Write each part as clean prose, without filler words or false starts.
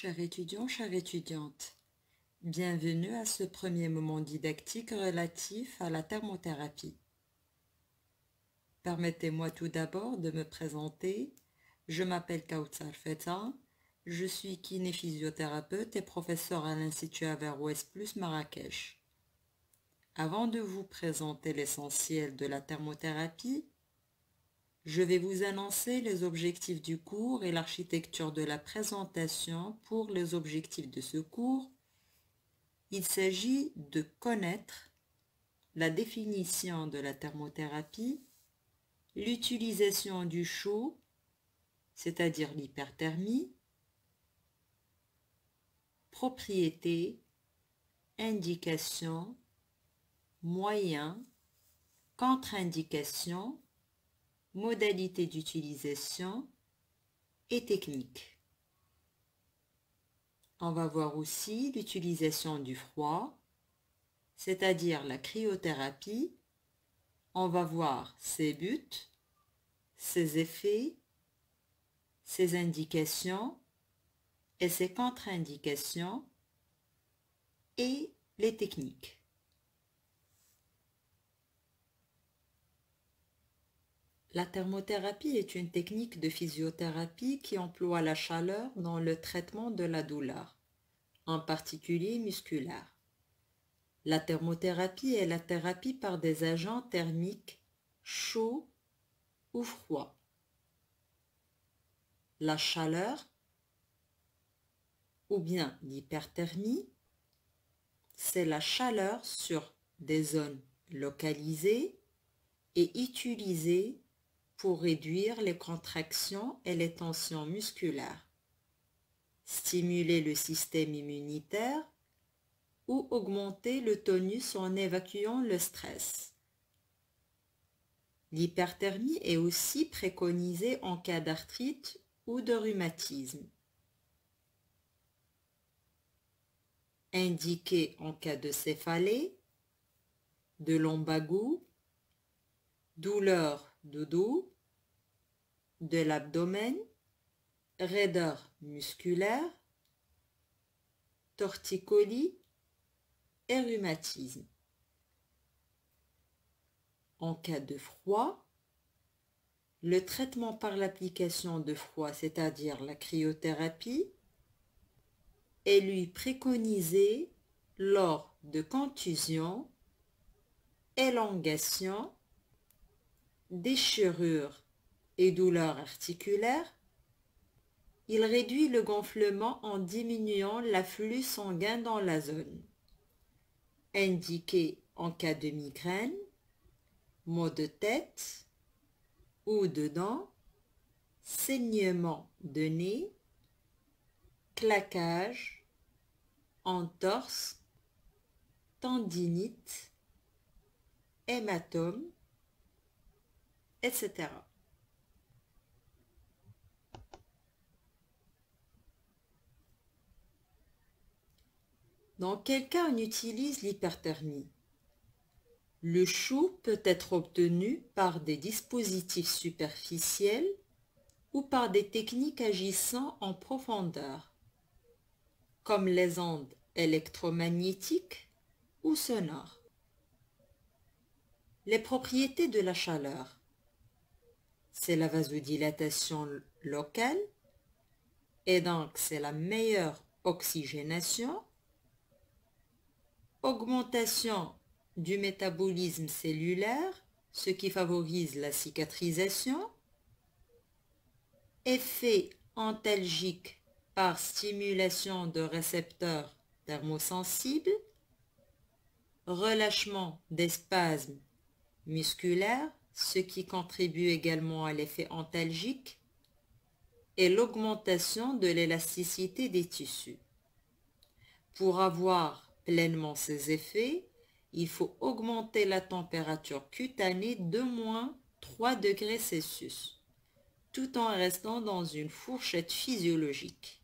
Chers étudiants, chères étudiantes, bienvenue à ce premier moment didactique relatif à la thermothérapie. Permettez-moi tout d'abord de me présenter. Je m'appelle Kautsar Feta, je suis kinéphysiothérapeute et professeur à l'Institut Averroès Plus Marrakech. Avant de vous présenter l'essentiel de la thermothérapie, je vais vous annoncer les objectifs du cours et l'architecture de la présentation pour les objectifs de ce cours. Il s'agit de connaître la définition de la thermothérapie, l'utilisation du chaud, c'est-à-dire l'hyperthermie, propriétés, indications, moyens, contre-indications, modalités d'utilisation et techniques. On va voir aussi l'utilisation du froid, c'est-à-dire la cryothérapie. On va voir ses buts, ses effets, ses indications et ses contre-indications et les techniques. La thermothérapie est une technique de physiothérapie qui emploie la chaleur dans le traitement de la douleur, en particulier musculaire. La thermothérapie est la thérapie par des agents thermiques chauds ou froids. La chaleur ou bien l'hyperthermie, c'est la chaleur sur des zones localisées et utilisées pour réduire les contractions et les tensions musculaires, stimuler le système immunitaire ou augmenter le tonus en évacuant le stress. L'hyperthermie est aussi préconisée en cas d'arthrite ou de rhumatisme. Indiquée en cas de céphalée, de lombago, douleur de dos, de l'abdomen, raideur musculaire, torticolis et rhumatisme. En cas de froid, le traitement par l'application de froid, c'est-à-dire la cryothérapie, est lui préconisé lors de contusions, élongations, déchirures et douleurs articulaires. Il réduit le gonflement en diminuant l'afflux sanguin dans la zone. Indiqué en cas de migraine, maux de tête ou de dents, saignement de nez, claquage, entorse, tendinite, hématome, etc. Dans quel cas on utilise l'hyperthermie? Le chaud peut être obtenu par des dispositifs superficiels ou par des techniques agissant en profondeur, comme les ondes électromagnétiques ou sonores. Les propriétés de la chaleur, c'est la vasodilatation locale et donc c'est la meilleure oxygénation, augmentation du métabolisme cellulaire, ce qui favorise la cicatrisation, effet antalgique par stimulation de récepteurs thermosensibles, relâchement des spasmes musculaires, ce qui contribue également à l'effet antalgique, et l'augmentation de l'élasticité des tissus. Pour avoir pleinement ces effets, il faut augmenter la température cutanée d'au moins 3 degrés Celsius, tout en restant dans une fourchette physiologique.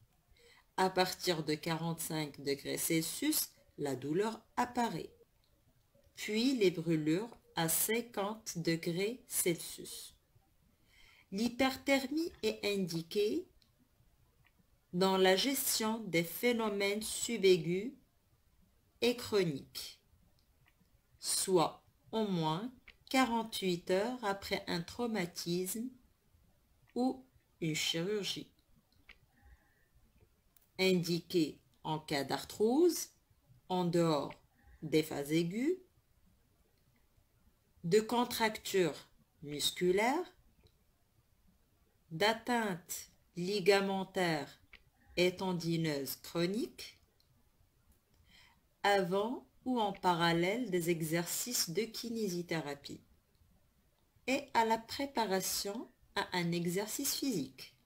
À partir de 45 degrés Celsius, la douleur apparaît, puis les brûlures à 50 degrés Celsius. L'hyperthermie est indiquée dans la gestion des phénomènes subaigus et chroniques, soit au moins 48 heures après un traumatisme ou une chirurgie. Indiqué en cas d'arthrose, en dehors des phases aiguës, de contractures musculaires, d'atteinte ligamentaire et tendineuse chronique, avant ou en parallèle des exercices de kinésithérapie et à la préparation à un exercice physique.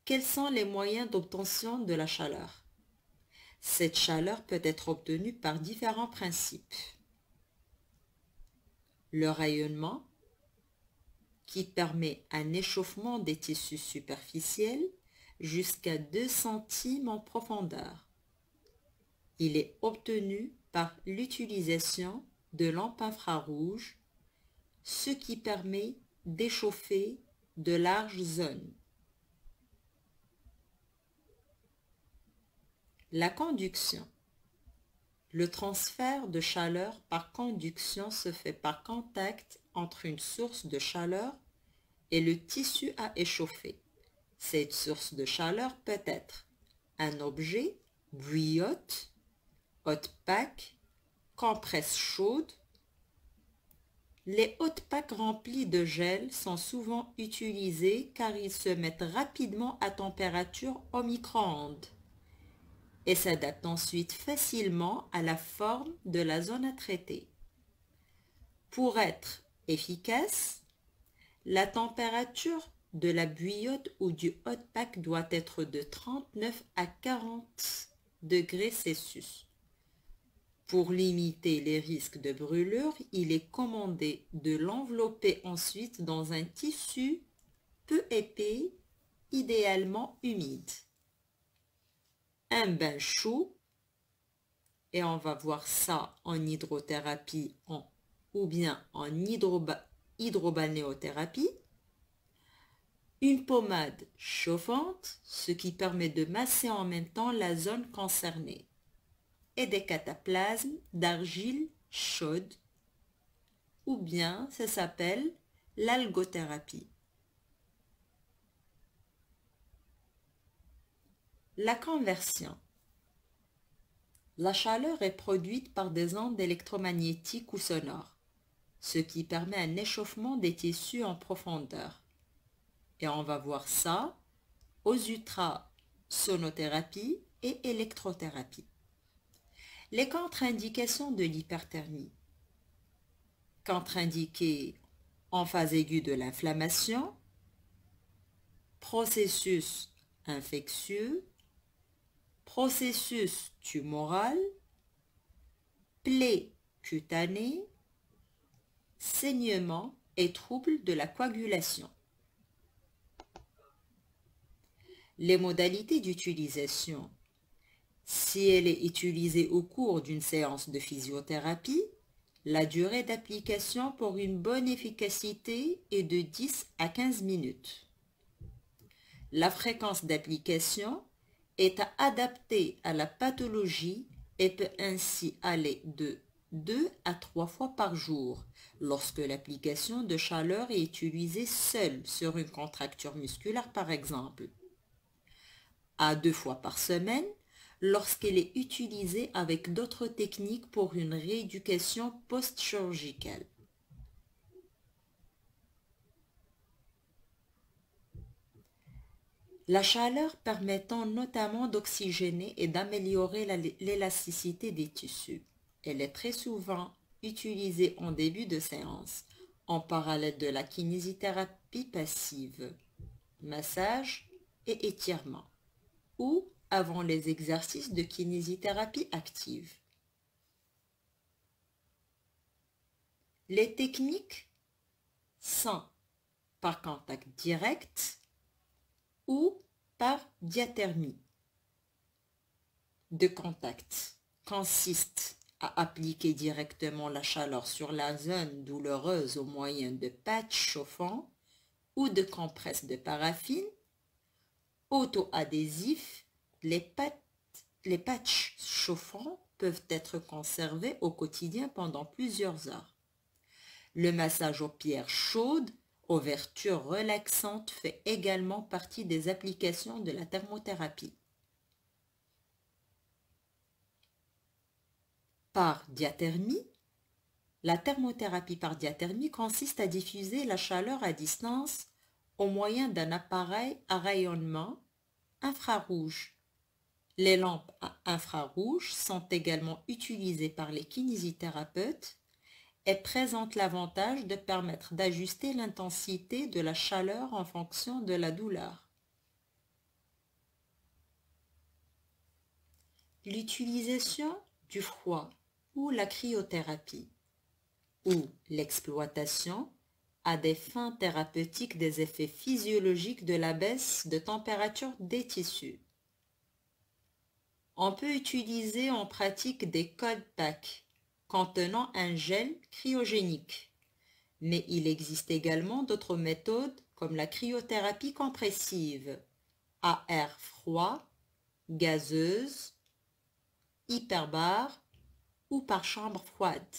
Quels sont les moyens d'obtention de la chaleur? Cette chaleur peut être obtenue par différents principes. Le rayonnement, qui permet un échauffement des tissus superficiels jusqu'à 2 centimes en profondeur. Il est obtenu par l'utilisation de lampes infrarouges, ce qui permet d'échauffer de larges zones. La conduction. Le transfert de chaleur par conduction se fait par contact entre une source de chaleur et le tissu à échauffer. Cette source de chaleur peut être un objet, bouillotte, hot pack, compresse chaude. Les hot packs remplis de gel sont souvent utilisés car ils se mettent rapidement à température au micro-ondes et s'adaptent ensuite facilement à la forme de la zone à traiter. Pour être efficace, la température de la bouillotte ou du hot pack doit être de 39 à 40 degrés Celsius. Pour limiter les risques de brûlure, il est commandé de l'envelopper ensuite dans un tissu peu épais, idéalement humide. Un bain chaud, et on va voir ça en hydrothérapie ou bien en hydrobalnéothérapie. Une pommade chauffante, ce qui permet de masser en même temps la zone concernée. Et des cataplasmes d'argile chaude, ou bien ça s'appelle l'algothérapie. La conversion. La chaleur est produite par des ondes électromagnétiques ou sonores, ce qui permet un échauffement des tissus en profondeur. Et on va voir ça aux ultrasonothérapies et électrothérapies. Les contre-indications de l'hyperthermie. Contre-indiquées en phase aiguë de l'inflammation, processus infectieux, processus tumoral, plaies cutanées, saignement et troubles de la coagulation. Les modalités d'utilisation. Si elle est utilisée au cours d'une séance de physiothérapie, la durée d'application pour une bonne efficacité est de 10 à 15 minutes. La fréquence d'application est à adapter à la pathologie et peut ainsi aller de 2 à 3 fois par jour lorsque l'application de chaleur est utilisée seule sur une contracture musculaire par exemple, à 2 fois par semaine lorsqu'elle est utilisée avec d'autres techniques pour une rééducation post-chirurgicale. La chaleur permettant notamment d'oxygéner et d'améliorer l'élasticité des tissus. Elle est très souvent utilisée en début de séance, en parallèle de la kinésithérapie passive, massage et étirement, ou avant les exercices de kinésithérapie active. Les techniques sont par contact direct ou par diathermie. De contact consiste à appliquer directement la chaleur sur la zone douloureuse au moyen de patchs chauffants ou de compresses de paraffine, Auto-adhésifs, les patchs chauffants peuvent être conservés au quotidien pendant plusieurs heures. Le massage aux pierres chaudes, aux vertus relaxantes, fait également partie des applications de la thermothérapie. Par diathermie, la thermothérapie par diathermie consiste à diffuser la chaleur à distance au moyen d'un appareil à rayonnement infrarouge. Les lampes à infrarouge sont également utilisées par les kinésithérapeutes et présentent l'avantage de permettre d'ajuster l'intensité de la chaleur en fonction de la douleur. L'utilisation du froid ou la cryothérapie ou l'exploitation à des fins thérapeutiques des effets physiologiques de la baisse de température des tissus. On peut utiliser en pratique des cold packs contenant un gel cryogénique, mais il existe également d'autres méthodes comme la cryothérapie compressive, à air froid, gazeuse, hyperbare ou par chambre froide.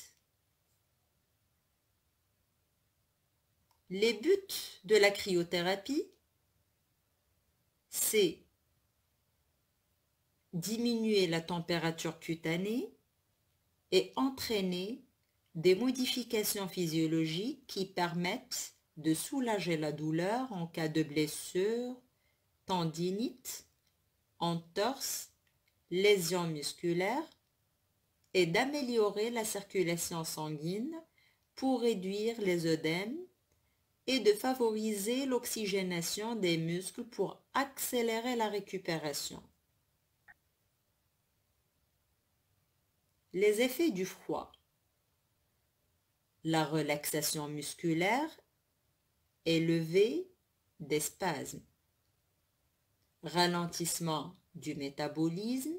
Les buts de la cryothérapie, c'est diminuer la température cutanée et entraîner des modifications physiologiques qui permettent de soulager la douleur en cas de blessure, tendinite, entorse, lésions musculaires et d'améliorer la circulation sanguine pour réduire les œdèmes et de favoriser l'oxygénation des muscles pour accélérer la récupération. Les effets du froid. La relaxation musculaire et levée des spasmes. Ralentissement du métabolisme.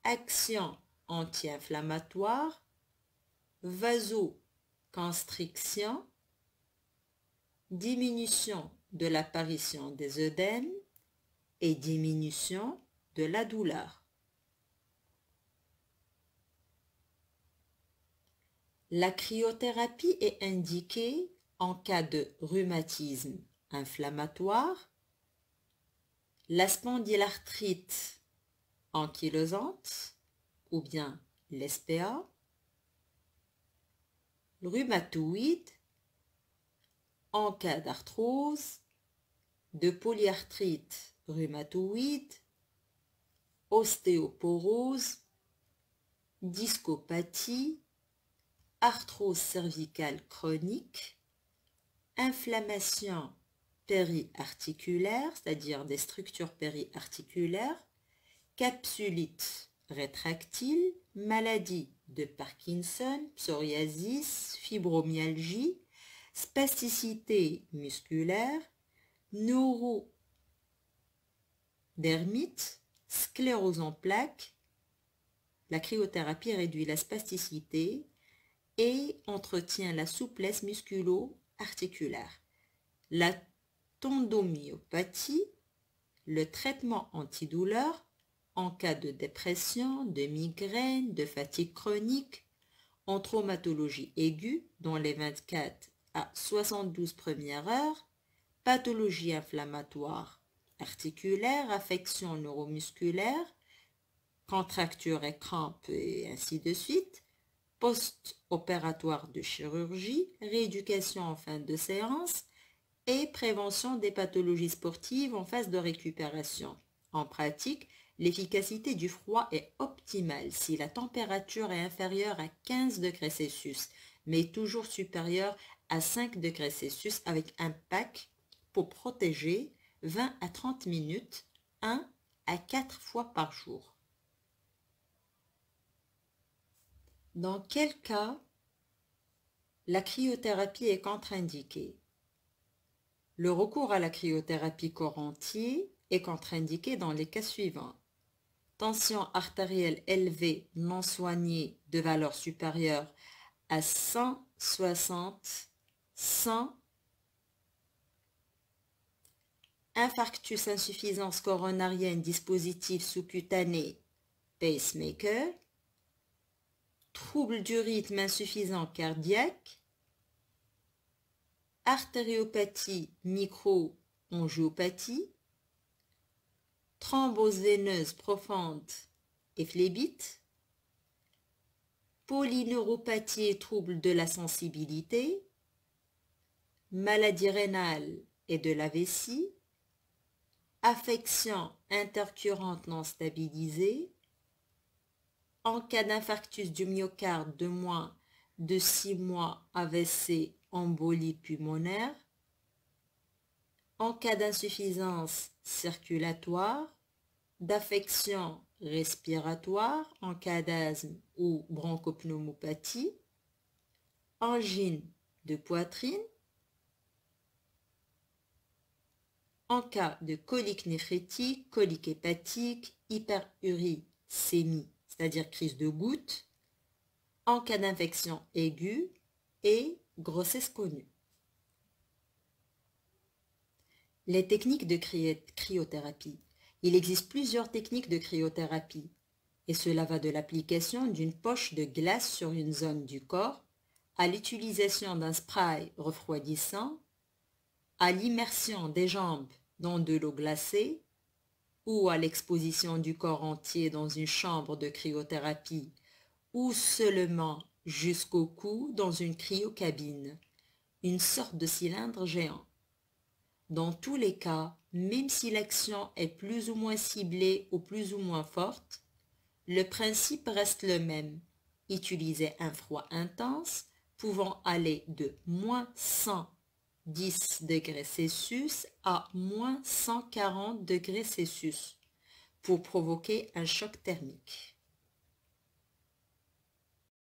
Action anti-inflammatoire. Vasoconstriction. Diminution de l'apparition des œdèmes et diminution de la douleur. La cryothérapie est indiquée en cas de rhumatisme inflammatoire, la spondylarthrite ankylosante ou bien l'SPA, rhumatoïde, en cas d'arthrose, de polyarthrite rhumatoïde, ostéoporose, discopathie, arthrose cervicale chronique, inflammation périarticulaire, c'est-à-dire des structures périarticulaires, capsulite rétractile, maladie de Parkinson, psoriasis, fibromyalgie, spasticité musculaire, neurodermite, sclérose en plaques. La cryothérapie réduit la spasticité et entretient la souplesse musculo-articulaire. La tendinomyopathie, le traitement antidouleur en cas de dépression, de migraine, de fatigue chronique, en traumatologie aiguë dans les 24 à 72 premières heures, pathologie inflammatoire articulaire, affection neuromusculaire, contractures et crampes et ainsi de suite, post-opératoire de chirurgie, rééducation en fin de séance et prévention des pathologies sportives en phase de récupération. En pratique, l'efficacité du froid est optimale si la température est inférieure à 15 degrés Celsius, mais toujours supérieure à 5 degrés Celsius avec un pack pour protéger 20 à 30 minutes, 1 à 4 fois par jour. Dans quel cas la cryothérapie est contre-indiquée? Le recours à la cryothérapie corps entier est contre-indiqué dans les cas suivants. Tension artérielle élevée non soignée de valeur supérieure à 160, 100, infarctus insuffisance coronarienne dispositif sous-cutané, pacemaker, trouble du rythme insuffisant cardiaque, artériopathie micro-angiopathie, thrombose veineuse profonde et phlébite, polyneuropathie et troubles de la sensibilité, maladie rénale et de la vessie, affection intercurrente non stabilisée, en cas d'infarctus du myocarde de moins de 6 mois AVC embolie pulmonaire, en cas d'insuffisance circulatoire, d'affection respiratoire, en cas d'asthme ou bronchopneumopathie, angine de poitrine, en cas de colique néphrétique, colique hépatique, hyperuricémie, c'est-à-dire crise de goutte, en cas d'infection aiguë et grossesse connue. Les techniques de cryothérapie. Il existe plusieurs techniques de cryothérapie et cela va de l'application d'une poche de glace sur une zone du corps à l'utilisation d'un spray refroidissant, à l'immersion des jambes dans de l'eau glacée ou à l'exposition du corps entier dans une chambre de cryothérapie ou seulement jusqu'au cou dans une cryocabine, une sorte de cylindre géant. Dans tous les cas, même si l'action est plus ou moins ciblée ou plus ou moins forte, le principe reste le même. Utiliser un froid intense pouvant aller de moins 110 degrés Celsius à moins 140 degrés Celsius pour provoquer un choc thermique.